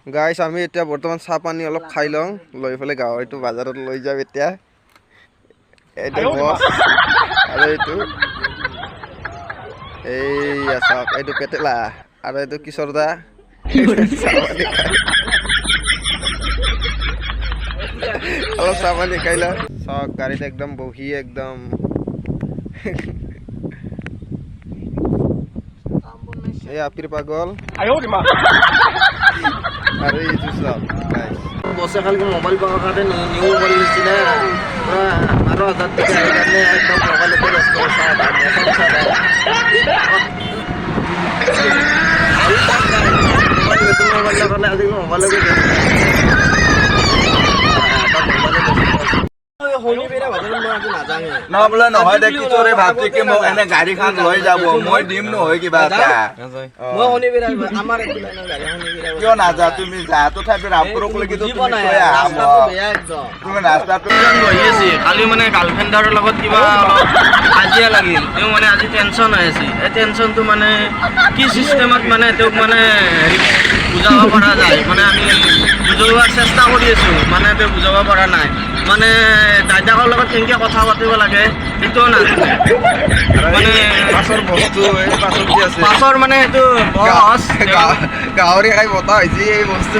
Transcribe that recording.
গাইছ আমি এতিয়া বৰ্তমান চাহ পানী অলপ খাই লওঁ লৈ পেলাই গাহৰিটো বজাৰত লৈ যাম এতিয়া এইটো বছ আৰু এইটো এই চাওক এইটো পেটেলা আৰু এইটো কিশোৰ দা অলপ চাহ পানী খাই লওঁ চাওক গাড়ীত একদম বহি একদম এই আপিৰ পাগল আৰু এইটো চাওক বসে খালি মোবাইল পাওয়ার কারণে নিউ মোবাইল নিচ্ছিল 12,000 টাকা এখানে একদম মোবাইলে করে নহ'লে নহয় দে কিশোৰে ভাবছি কি মোক এনে গাড়ীখন লৈ যাব মই দিম নহয় কিবা এটা মই শনিবাৰে আমাৰ কিয় নাযা তুমি যা তথাপি ৰামপুৰক লৈকে তুমি থৈ আহা তুমি ৰাস্তাটো বহি আছে কালি মানে গাৰ্লফ্ৰেণ্ডৰ লগত কিবা অলপ কাজিয়া লাগিল তেওঁ মানে আজি টেনশ্যন হৈ আছে এই টেনশ্যনটো মানে কি চিষ্টেমত মানে তেওঁক মানে বুজাব পৰা যায় মানে আমি বুজোৱাৰ চেষ্টা কৰি আছোঁ মানে তেওঁ বুজাব পৰা নাই মানে দাদাকৰ লগত কেনেকৈ কথা পাতিব লাগে সেইটোও নাজানে মানে পাছৰ বস্তু এই পাছত কি আছে পাছৰ মানে সেইটো বছ গাহৰি খাই বতা হৈছে এই বস্তু